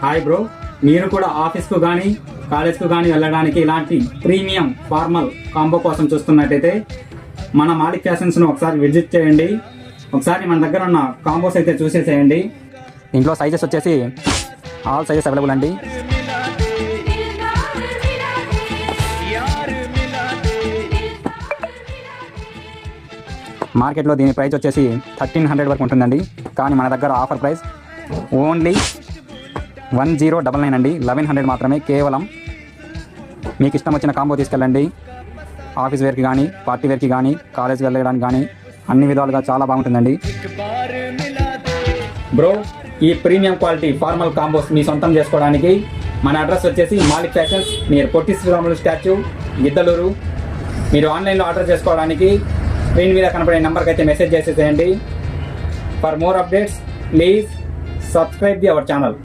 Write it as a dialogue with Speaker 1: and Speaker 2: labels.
Speaker 1: Hi bro, మీరు కూడా ఆఫీస్కు కానీ కాలేజ్కు కానీ వెళ్ళడానికి ఇలాంటి ప్రీమియం ఫార్మల్ కాంబో కోసం చూస్తున్నట్టయితే మన మాలిక్ ఫ్యాషన్స్ను ఒకసారి విజిట్ చేయండి. ఒకసారి మన దగ్గర ఉన్న కాంబోస్ అయితే చూసేసేయండి.
Speaker 2: ఇంట్లో సైజెస్ వచ్చేసి ఆల్ సైజెస్ అవైలబుల్ అండి. మార్కెట్లో దీని ప్రైస్ వచ్చేసి 1300 వరకు ఉంటుందండి. కానీ మన దగ్గర ఆఫర్ ప్రైస్ ఓన్లీ 1099 అండి. 1100 మాత్రమే కేవలం. మీకు ఇష్టం వచ్చిన కాంబో తీసుకెళ్ళండి. ఆఫీస్ వేర్కి కానీ, పార్టీ వేర్కి కానీ, కాలేజ్కి వెళ్ళడానికి కానీ అన్ని విధాలుగా చాలా బాగుంటుందండి.
Speaker 1: బ్రో, ఈ ప్రీమియం క్వాలిటీ ఫార్మల్ కాంబోస్ మీ సొంతం చేసుకోవడానికి మన అడ్రస్ వచ్చేసి Malik fashions near Potti Sriramulu statue, Giddalur. మీరు ఆన్లైన్లో ఆర్డర్ చేసుకోవడానికి స్క్రీన్ మీద కనపడే నెంబర్కి అయితే మెసేజ్ చేసేసేయండి. For more updates please subscribe the our channel.